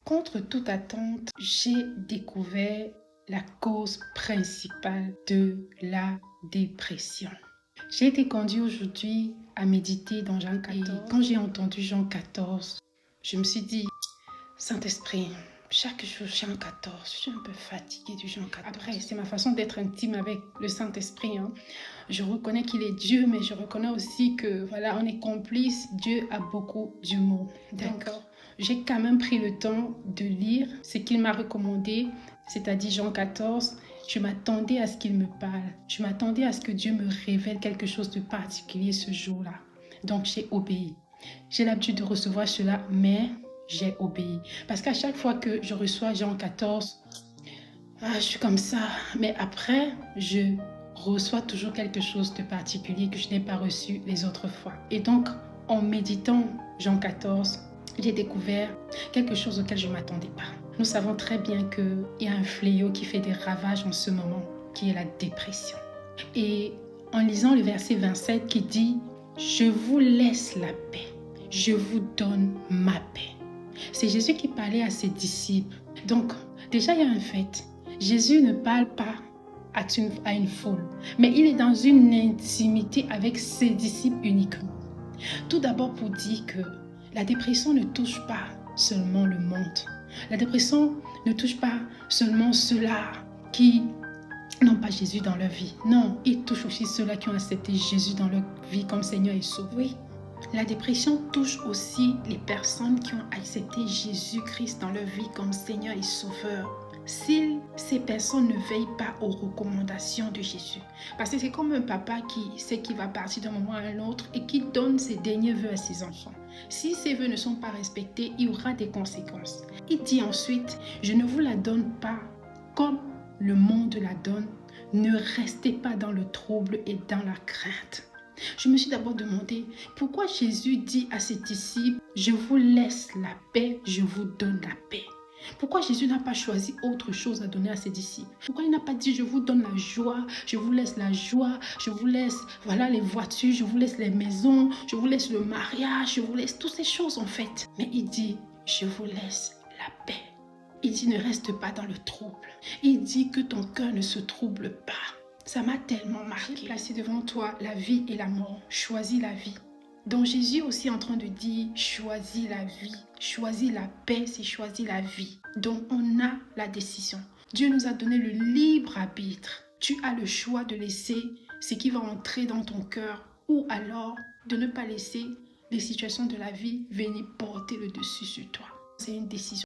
Contre toute attente, j'ai découvert la cause principale de la dépression. J'ai été conduite aujourd'hui à méditer dans Jean 14. Et quand j'ai entendu Jean 14, je me suis dit, Saint-Esprit, chaque jour Jean 14, je suis un peu fatiguée du Jean 14. Après, c'est ma façon d'être intime avec le Saint-Esprit. Je reconnais qu'il est Dieu, mais je reconnais aussi que voilà, on est complice. Dieu a beaucoup d'humour. D'accord. J'ai quand même pris le temps de lire ce qu'il m'a recommandé, c'est-à-dire Jean 14. Je m'attendais à ce qu'il me parle. Je m'attendais à ce que Dieu me révèle quelque chose de particulier ce jour-là. Donc j'ai obéi. J'ai l'habitude de recevoir cela, mais j'ai obéi. Parce qu'à chaque fois que je reçois Jean 14, je suis comme ça. Mais après, je reçois toujours quelque chose de particulier que je n'ai pas reçu les autres fois. Et donc, en méditant Jean 14, j'ai découvert quelque chose auquel je ne m'attendais pas. Nous savons très bien qu'il y a un fléau qui fait des ravages en ce moment, qui est la dépression. Et en lisant le verset 27 qui dit « Je vous laisse la paix, je vous donne ma paix ». C'est Jésus qui parlait à ses disciples. Donc, déjà, il y a un fait. Jésus ne parle pas à une foule, mais il est dans une intimité avec ses disciples uniquement. Tout d'abord pour dire que la dépression ne touche pas seulement le monde. La dépression ne touche pas seulement ceux-là qui n'ont pas Jésus dans leur vie. Non, il touche aussi ceux-là qui ont accepté Jésus dans leur vie comme Seigneur et Sauveur. Oui. La dépression touche aussi les personnes qui ont accepté Jésus-Christ dans leur vie comme Seigneur et Sauveur. Si ces personnes ne veillent pas aux recommandations de Jésus, parce que c'est comme un papa qui sait qu'il va partir d'un moment à l'autre et qui donne ses derniers vœux à ses enfants. Si ces vœux ne sont pas respectés, il y aura des conséquences. Il dit ensuite, je ne vous la donne pas comme le monde la donne. Ne restez pas dans le trouble et dans la crainte. Je me suis d'abord demandé pourquoi Jésus dit à ses disciples, je vous laisse la paix, je vous donne la paix. Pourquoi Jésus n'a pas choisi autre chose à donner à ses disciples? Pourquoi il n'a pas dit je vous donne la joie, je vous laisse la joie, je vous laisse voilà les voitures, je vous laisse les maisons, je vous laisse le mariage, je vous laisse toutes ces choses en fait. Mais il dit je vous laisse la paix. Il dit ne reste pas dans le trouble. Il dit que ton cœur ne se trouble pas. Ça m'a tellement marqué. J'ai placé devant toi la vie et la mort. Choisis la vie. Donc Jésus est aussi en train de dire choisis la vie. Choisis la paix, c'est choisis la vie. Donc on a la décision. Dieu nous a donné le libre arbitre. Tu as le choix de laisser ce qui va entrer dans ton cœur ou alors de ne pas laisser les situations de la vie venir porter le dessus sur toi. C'est une décision.